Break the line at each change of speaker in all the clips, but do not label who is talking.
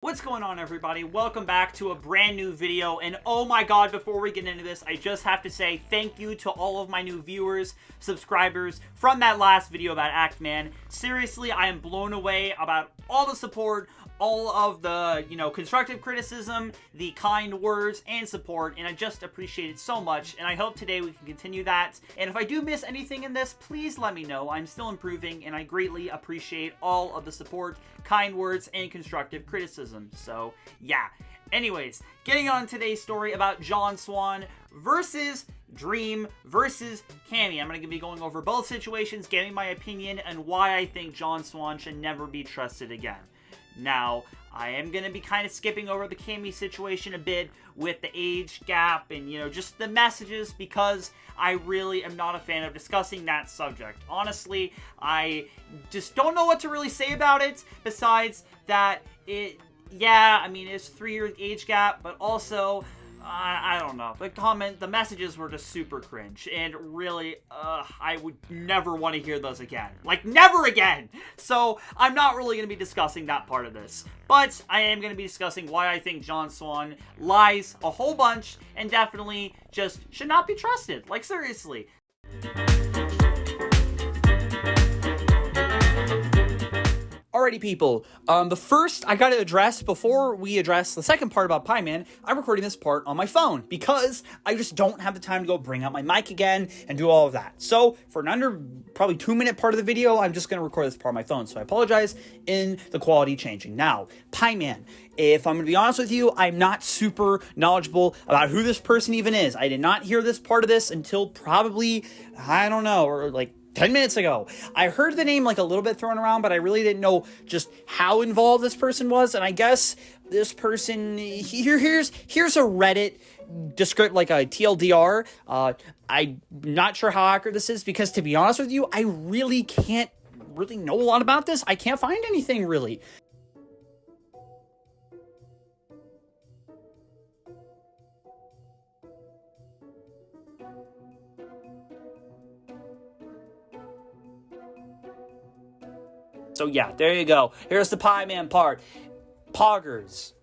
What's going on, everybody? Welcome back to a brand new video, and oh my god, before we get into this, I just have to say thank you to all of my new viewers, subscribers from that last video about Act-Man. Seriously, I am blown away about all the support, all of the, constructive criticism, the kind words, and support, and I just appreciate it so much, and I hope today we can continue that. And if I do miss anything in this, please let me know. I'm still improving, and I greatly appreciate all of the support, kind words, and constructive criticism. So, yeah. Anyways, getting on today's story about John Swan versus Dream versus Camy. I'm going to be going over both situations, giving my opinion, and why I think John Swan should never be trusted again. Now, I am going to be kind of skipping over the Camy situation a bit with the age gap and, just the messages, because I really am not a fan of discussing that subject. Honestly, I just don't know what to really say about it, besides that it's 3-year age gap, but also, I don't know. The messages were just super cringe, and really, I would never want to hear those again. Like, never again! So, I'm not really going to be discussing that part of this. But, I am going to be discussing why I think John Swan lies a whole bunch, and definitely just should not be trusted. Like, seriously. Alrighty, people, the first I gotta address, before we address the second part about Pieman, I'm recording this part on my phone, because I just don't have the time to go bring out my mic again and do all of that. So, for an under, probably 2-minute part of the video, I'm just gonna record this part on my phone, so I apologize in the quality changing. Now, Pieman, if I'm gonna be honest with you, I'm not super knowledgeable about who this person even is. I did not hear this part of this until probably, I don't know, or like 10 minutes ago. I heard the name like a little bit thrown around, but I really didn't know just how involved this person was. And I guess this person, here's a Reddit descript, like a TLDR. I'm not sure how accurate this is, because to be honest with you, I really can't really know a lot about this. I can't find anything really. So yeah, there you go. Here's the Pieman part. Poggers.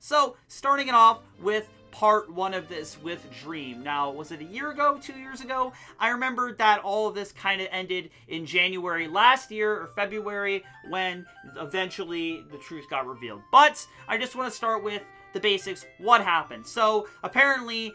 So, starting it off with part 1 of this with Dream. Now, was it a year ago, 2 years ago? I remember that all of this kind of ended in January last year, or February, when eventually the truth got revealed. But, I just want to start with the basics. What happened? So, apparently,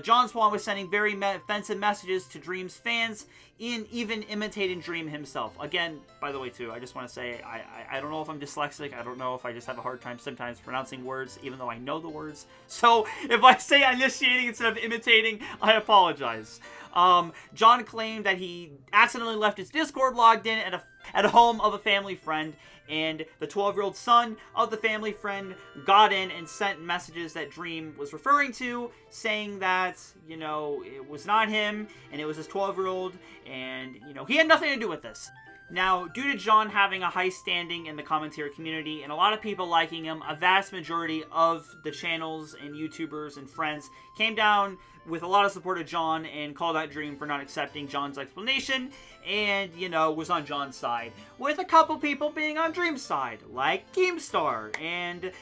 John Swan was sending very offensive messages to Dream's fans, even imitating Dream himself. Again, by the way, too, I just want to say, I don't know if I'm dyslexic. I don't know if I just have a hard time sometimes pronouncing words, even though I know the words. So, if I say initiating instead of imitating, I apologize. John claimed that he accidentally left his Discord logged in at a home of a family friend, and the 12-year-old son of the family friend got in and sent messages that Dream was referring to, saying that, it was not him, and it was his 12-year-old, and, he had nothing to do with this. Now, due to John having a high standing in the commentary community and a lot of people liking him, a vast majority of the channels and YouTubers and friends came down with a lot of support of John and called out Dream for not accepting John's explanation and, was on John's side, with a couple people being on Dream's side, like Keemstar. And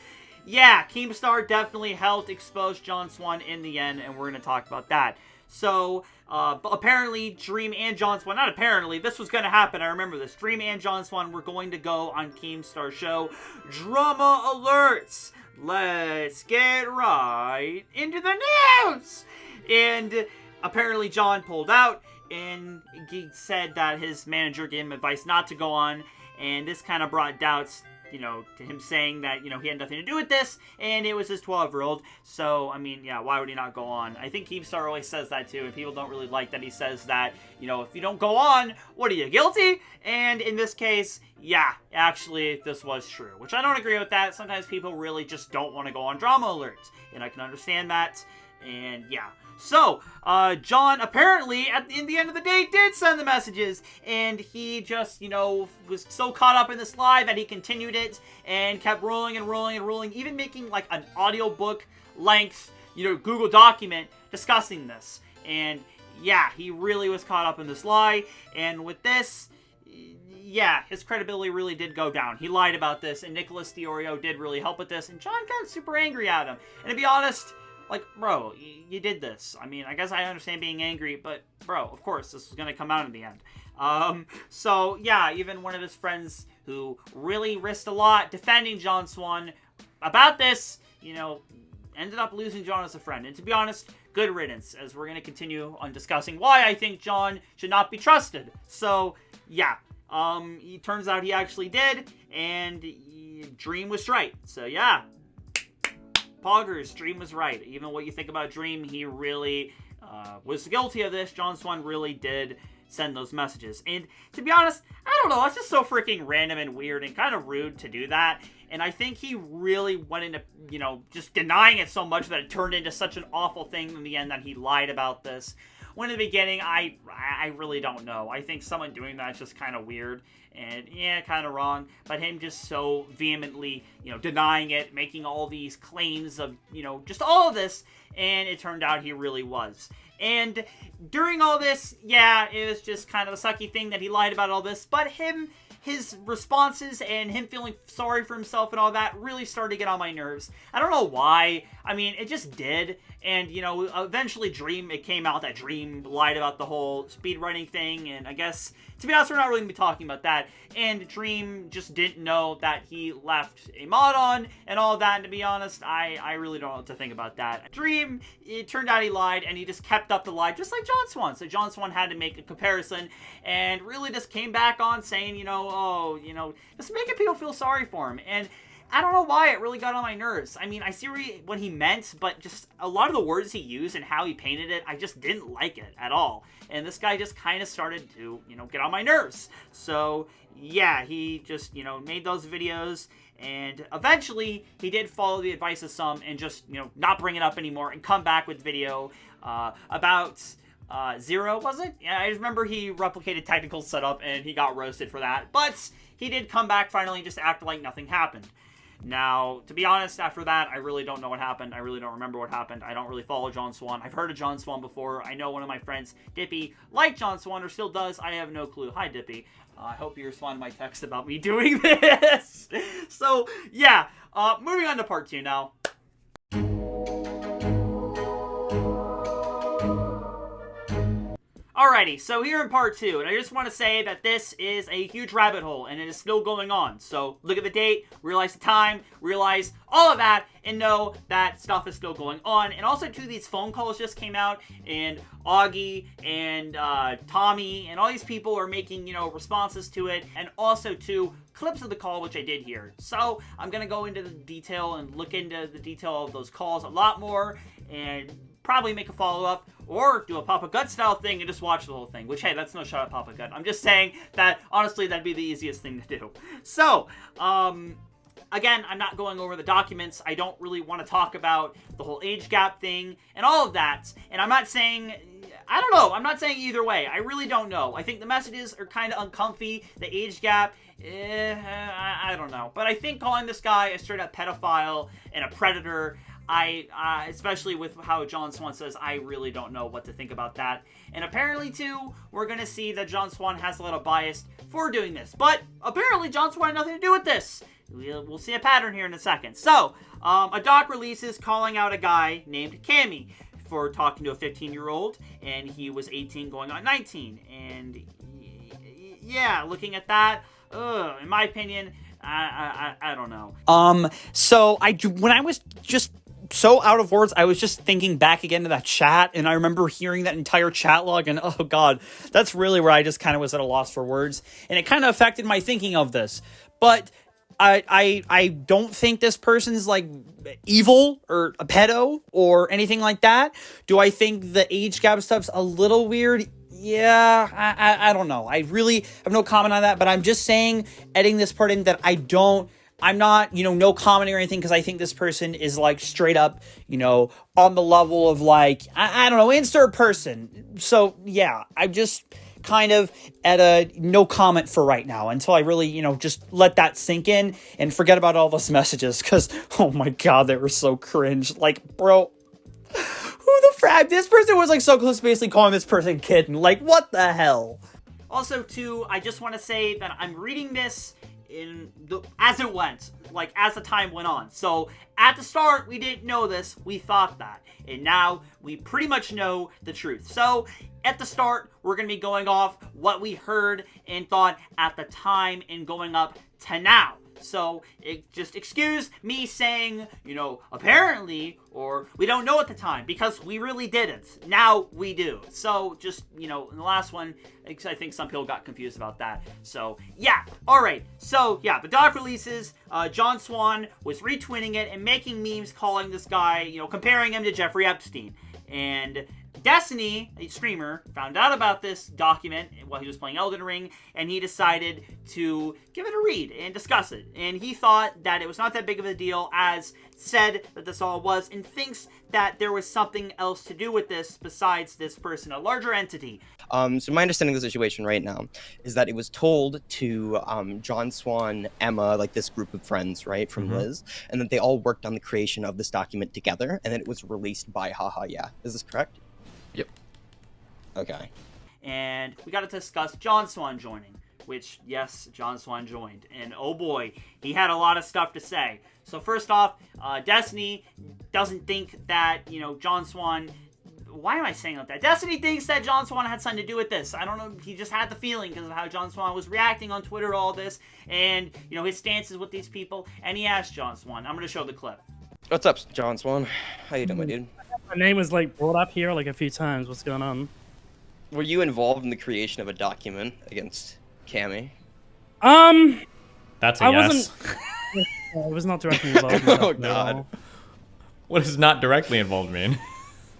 yeah, Keemstar definitely helped expose John Swan in the end, and we're going to talk about that. So, apparently, Dream and John Swan, not apparently, this was going to happen, I remember this. Dream and John Swan were going to go on Keemstar's show. Drama alerts! Let's get right into the news! And apparently John pulled out, and he said that his manager gave him advice not to go on, and this kind of brought doubts, to him saying that, he had nothing to do with this, and it was his 12-year-old, so, why would he not go on? I think Keemstar always says that, too, and people don't really like that he says that, if you don't go on, what are you, guilty? And in this case, yeah, actually, this was true, which I don't agree with that. Sometimes people really just don't want to go on drama alerts, and I can understand that, and yeah. So, John apparently, in the end of the day, did send the messages, and he just, was so caught up in this lie that he continued it, and kept rolling and rolling and rolling, even making, like, an audiobook length, Google document discussing this. And, yeah, he really was caught up in this lie, and with this, yeah, his credibility really did go down. He lied about this, and Nicholas Diorio did really help with this, and John got super angry at him. And to be honest, like, bro, you did this. I mean, I guess I understand being angry, but, bro, of course, this was going to come out in the end. So, yeah, even one of his friends who really risked a lot defending John Swan about this, you know, ended up losing John as a friend. And to be honest, good riddance, as we're going to continue on discussing why I think John should not be trusted. So, yeah, it turns out he actually did, and Dream was right. So, yeah, Poggers, Dream was right. Even what you think about Dream, he really was guilty of this. John Swan really did send those messages. And to be honest, I don't know, it's just so freaking random and weird and kind of rude to do that. And I think he really went into, you know, just denying it so much that it turned into such an awful thing in the end that he lied about this. When in the beginning, I really don't know. I think someone doing that is just kind of weird and, yeah, kind of wrong. But him just so vehemently, you know, denying it, making all these claims of, you know, just all of this, and it turned out he really was. And during all this, yeah, it was just kind of a sucky thing that he lied about all this, but his responses and him feeling sorry for himself and all that really started to get on my nerves. I don't know why. I mean, it just did. And, you know, eventually it came out that Dream lied about the whole speedrunning thing. And I guess, to be honest, we're not really going to be talking about that. And Dream just didn't know that he left a mod on and all that. And to be honest, I really don't know what to think about that. Dream, it turned out he lied, and he just kept up the lie, just like John Swan. So John Swan had to make a comparison and really just came back on saying, you know, oh, you know, just making people feel sorry for him. And I don't know why it really got on my nerves. I mean, I see what he meant, but just a lot of the words he used and how he painted it, I just didn't like it at all. And this guy just kind of started to, you know, get on my nerves. So, yeah, he just, you know, made those videos, and eventually he did follow the advice of some and just, you know, not bring it up anymore and come back with video about Zero, was it? Yeah, I remember he replicated technical setup and he got roasted for that, but he did come back finally and just act like nothing happened. Now, to be honest, after that, I really don't know what happened. I really don't remember what happened. I don't really follow John Swan. I've heard of John Swan before. I know one of my friends, Dippy, liked John Swan, or still does. I have no clue. Hi, Dippy. I hope you respond to my text about me doing this. So, yeah. Moving on to part 2 now. Alrighty, so here in part 2, and I just want to say that this is a huge rabbit hole, and it is still going on. So look at the date, realize the time, realize all of that, and know that stuff is still going on. And also, too, these phone calls just came out, and Augie and Tommy and all these people are making, you know, responses to it, and also, too, clips of the call, which I did hear. So I'm going to go into the detail and look into the detail of those calls a lot more, and probably make a follow-up, or do a Papa Gut style thing and just watch the whole thing, which, hey, that's no shot at Papa Gut. I'm just saying that, honestly, that'd be the easiest thing to do. So, again, I'm not going over the documents. I don't really want to talk about the whole age gap thing and all of that. And I'm not saying, I don't know, I'm not saying either way. I really don't know. I think the messages are kind of uncomfy. The age gap, I don't know. But I think calling this guy a straight-up pedophile and a predator, especially with how John Swan says, I really don't know what to think about that. And apparently, too, we're going to see that John Swan has a little bias for doing this. But apparently, John Swan had nothing to do with this. We'll see a pattern here in a second. So, a doc releases calling out a guy named Camy for talking to a 15-year-old, and he was 18 going on 19. And, yeah, looking at that, in my opinion, I don't know. So when I was just so out of words, I was just thinking back again to that chat, and I remember hearing that entire chat log, and oh god, that's really where I just kind of was at a loss for words, and it kind of affected my thinking of this. But I don't think this person's like evil or a pedo or anything like that. Do I think the age gap stuff's a little weird? Yeah, I don't know. I really have no comment on that, but I'm just saying, editing this part in, that I'm not, you know, no comment or anything, because I think this person is, like, straight up, you know, on the level of, like, I don't know, insert person. So, yeah, I'm just kind of at a no comment for right now until I really, you know, just let that sink in and forget about all those messages, because, oh my god, they were so cringe. Like, bro, who the frag? This person was, like, so close to basically calling this person kitten. Like, what the hell? Also, too, I just want to say that I'm reading this as it went, like as the time went on. So at the start, we didn't know this, we thought that, and now we pretty much know the truth. So at the start, we're going to be going off what we heard and thought at the time and going up to now. So just excuse me saying, apparently, or we don't know at the time, because we really didn't. Now we do. So just, in the last one, I think some people got confused about that. So yeah. All right. So yeah, the doc releases. John Swan was retweeting it and making memes calling this guy, comparing him to Jeffrey Epstein. And Destiny, a streamer, found out about this document while he was playing Elden Ring, and he decided to give it a read and discuss it. And he thought that it was not that big of a deal, as said that this all was, and thinks that there was something else to do with this besides this person, a larger entity.
So my understanding of the situation right now is that it was told to John Swan, Emma, like this group of friends, right, from Liz, and that they all worked on the creation of this document together, and then it was released by Haha Yeah. Is this correct?
Yep.
Okay.
And we got to discuss John Swan joining, which, yes, John Swan joined. And oh boy, he had a lot of stuff to say. So first off, Destiny doesn't think that, John Swan... Why am I saying like that? Destiny thinks that John Swan had something to do with this. I don't know. He just had the feeling because of how John Swan was reacting on Twitter to all this. And, his stances with these people. And he asked John Swan. I'm going to show the clip.
What's up, John Swan? How you doing, my dude?
My name was brought up here a few times. What's going on?
Were you involved in the creation of a document against Camy?
That's a yes.
I was not directly involved.
Oh God.
What does not directly involved mean?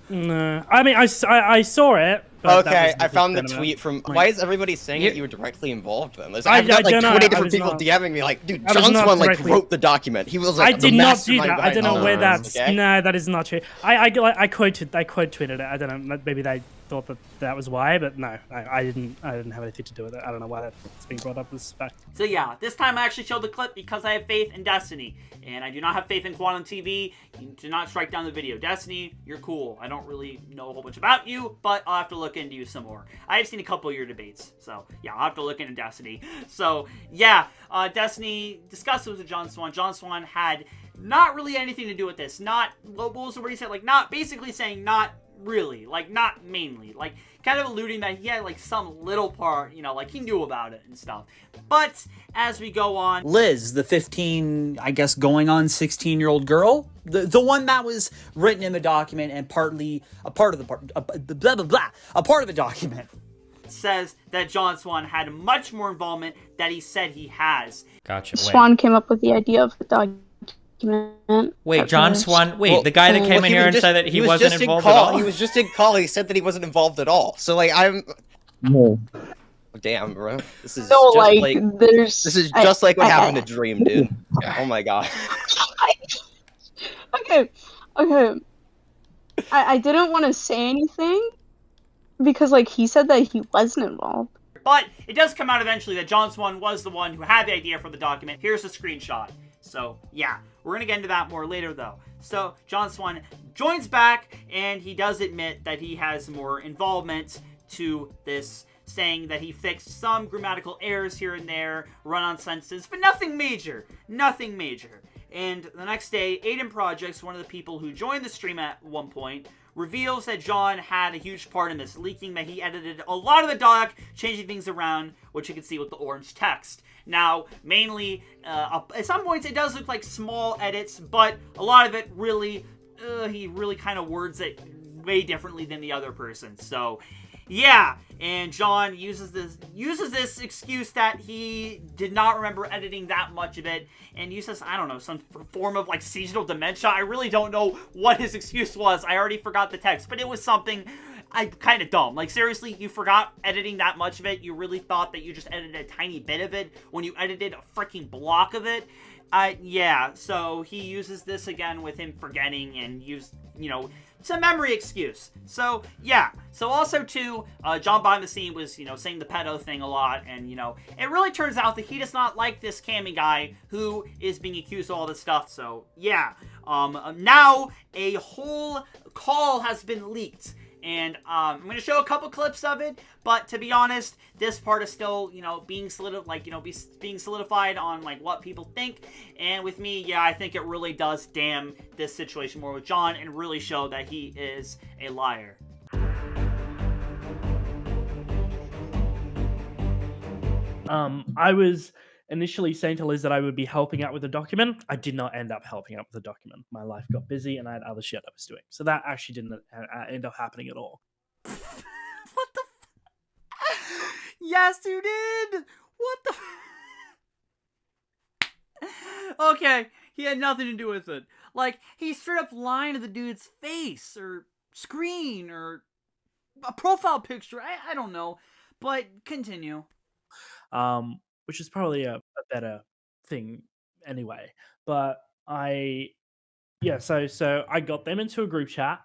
No, I mean I saw it. But
okay, I found the tweet from. Why is everybody saying that you were directly involved then? I've got 20 different people DMing me like, dude, John Swan wrote the document. He was like,
I did not do that. I don't know where
that's.
Okay? No, that is not true. I quote tweeted it. I don't know. Maybe they thought that was why, but no, I didn't have anything to do with it. I don't know why that's being brought up as fact.
So yeah, this time I actually showed the clip because I have faith in Destiny, and I do not have faith in Quantum TV. You do not strike down the video. Destiny, you're cool. I don't really know a whole bunch about you, but I'll have to look into you some more. I have seen a couple of your debates, so yeah, I'll have to look into Destiny. So yeah, Destiny discussed it with John Swan. John Swan had not really anything to do with this. Not, what was the word he said? Like, not, basically saying not really, like, not mainly, like, kind of alluding that he had, like, some little part, like, he knew about it and stuff. But, as we go on...
Liz, the 15, I guess, going on 16-year-old girl, the one that was written in the document and partly a part of the document,
says that John Swan had much more involvement that he said he has.
Gotcha.
Swan came up with the idea of the document.
Wait, John Swan. Wait, the guy that came in here and said that he wasn't involved at all.
He was just in call. He said that he wasn't involved at all. So like, I'm. No. Damn, bro. This is
no,
just
like there's.
This is just like what happened to Dream, dude. Oh my god.
Okay. I didn't want to say anything because like he said that he wasn't involved.
But it does come out eventually that John Swan was the one who had the idea for the document. Here's a screenshot. So, yeah, we're going to get into that more later, though. So, John Swan joins back, and he does admit that he has more involvement to this, saying that he fixed some grammatical errors here and there, run-on sentences, but nothing major. Nothing major. And the next day, Aiden Projects, one of the people who joined the stream at one point, reveals that John had a huge part in this, leaking that he edited a lot of the doc, changing things around, which you can see with the orange text. Now, mainly, at some points it does look like small edits, but a lot of it really, he really kind of words it way differently than the other person. So, yeah, and John uses this excuse that he did not remember editing that much of it, and uses, I don't know, some form of like seasonal dementia. I really don't know what his excuse was. I already forgot the text, but it was something kind of dumb. Like, seriously, you forgot editing that much of it? You really thought that you just edited a tiny bit of it when you edited a freaking block of it? Yeah, so he uses this again with him forgetting and it's a memory excuse. So, yeah. So, also, too, John behind the scene was, saying the pedo thing a lot, and, it really turns out that he does not like this Camy guy who is being accused of all this stuff. So, yeah. Now, a whole call has been leaked. And I'm going to show a couple clips of it, but to be honest, this part is still, being solidified on, what people think. And with me, yeah, I think it really does damn this situation more with John and really show that he is a liar.
I was initially saying to Liz that I would be helping out with the document. I did not end up helping out with the document. My life got busy and I had other shit I was doing. So that actually didn't end up happening at all.
What the Yes, you did! What the Okay, he had nothing to do with it. He straight up lying to the dude's face, or screen, or a profile picture. I don't know. But continue.
Which is probably a better thing anyway. But so I got them into a group chat,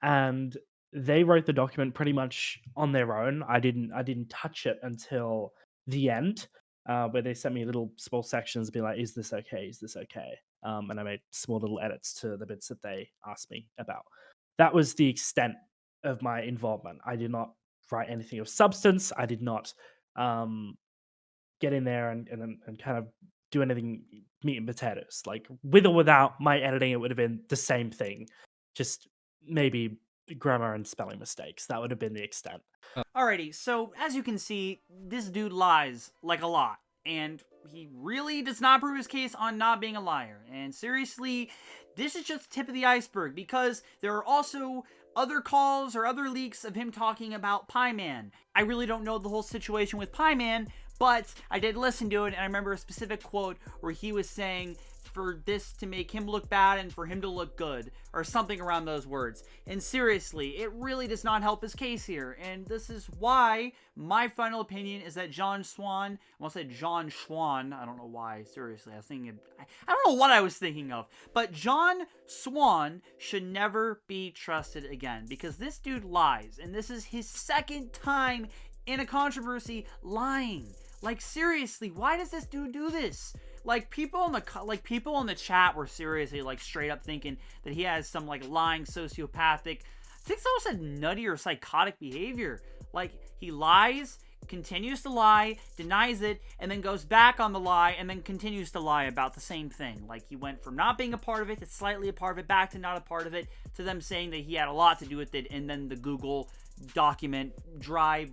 and they wrote the document pretty much on their own. I didn't touch it until the end, where they sent me little small sections, be like, "Is this okay? Is this okay?" And I made small little edits to the bits that they asked me about. That was the extent of my involvement. I did not write anything of substance. I did not get in there and kind of do anything meat and potatoes. With or without my editing, it would have been the same thing. Just maybe grammar and spelling mistakes. That would have been the extent.
Alrighty, so as you can see, this dude lies a lot. And he really does not prove his case on not being a liar. And seriously, this is just the tip of the iceberg, because there are also other calls or other leaks of him talking about Pieman. I really don't know the whole situation with Pieman, but I did listen to it, and I remember a specific quote where he was saying for this to make him look bad and for him to look good, or something around those words. And seriously, it really does not help his case here, and this is why my final opinion is that John Swan, I almost said John Schwan, I don't know why, seriously, I don't know what I was thinking of, but John Swan should never be trusted again, because this dude lies, and this is his second time in a controversy lying. Seriously, why does this dude do this? People in the chat were seriously straight up thinking that he has some lying sociopathic, I think someone said nutty or psychotic behavior. He lies, continues to lie, denies it, and then goes back on the lie, and then continues to lie about the same thing. He went from not being a part of it to slightly a part of it, back to not a part of it, to them saying that he had a lot to do with it, and then the Google document drive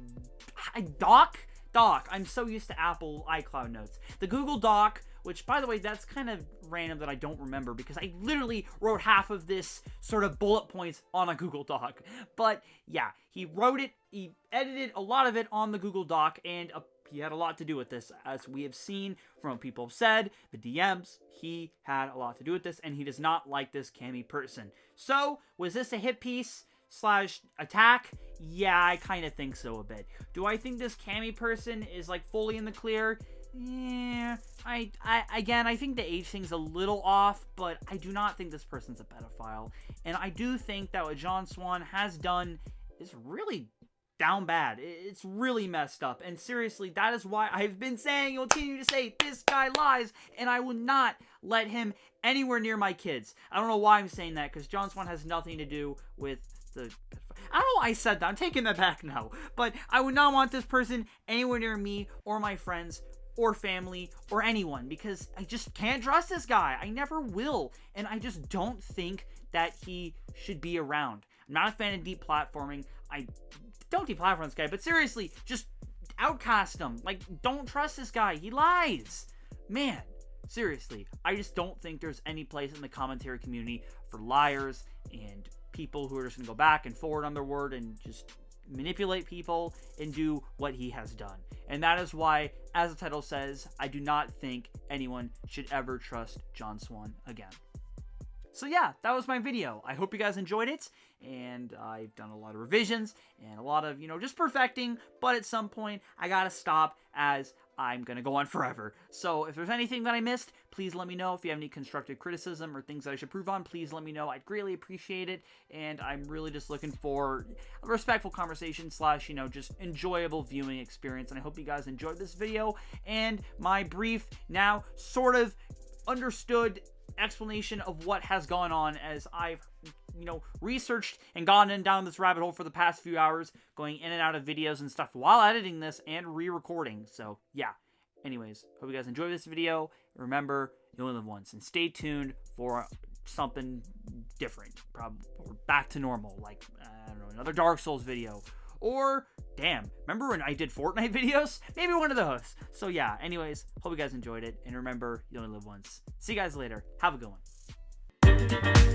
doc. I'm so used to Apple iCloud notes. The Google Doc, which, by the way, that's kind of random that I don't remember, because I literally wrote half of this sort of bullet points on a Google Doc. But yeah, he wrote it, he edited a lot of it on the Google Doc, and he had a lot to do with this. As we have seen from what people have said, the DMs, he had a lot to do with this, and he does not like this Camy person. So, was this a hit piece / attack? Yeah, I kind of think so a bit. Do I think this Camy person is fully in the clear? Yeah, I think the age thing's a little off, but I do not think this person's a pedophile. And I do think that what John Swan has done is really down bad. It's really messed up. And seriously, that is why I've been saying, and continue to say, this guy lies, and I will not let him anywhere near my kids. I don't know why I'm saying that, because John Swan has nothing to do with the... I don't know why I said that. I'm taking that back now. But I would not want this person anywhere near me or my friends or family or anyone, because I just can't trust this guy. I never will. And I just don't think that he should be around. I'm not a fan of deep platforming. I don't deplatform this guy, but seriously, just outcast him. Don't trust this guy. He lies. Man, seriously, I just don't think there's any place in the commentary community for liars and people who are just going to go back and forward on their word and just manipulate people and do what he has done. And that is why, as the title says, I do not think anyone should ever trust John Swan again. So yeah, that was my video. I hope you guys enjoyed it, and I've done a lot of revisions and a lot of, just perfecting, but at some point I gotta stop, as I'm gonna go on forever. So if there's anything that I missed, please let me know. If you have any constructive criticism or things that I should improve on, please let me know. I'd greatly appreciate it, and I'm really just looking for a respectful conversation / just enjoyable viewing experience, and I hope you guys enjoyed this video and my brief, now sort of understood explanation of what has gone on, as I've researched and gone down this rabbit hole for the past few hours, going in and out of videos and stuff while editing this and re-recording. So yeah. Anyways, hope you guys enjoyed this video. Remember, you only live once, and stay tuned for something different, probably, or back to normal, like, I don't know, another Dark Souls video, or, damn, remember when I did Fortnite videos? Maybe one of those. So yeah, anyways, hope you guys enjoyed it, and remember, you only live once. See you guys later. Have a good one.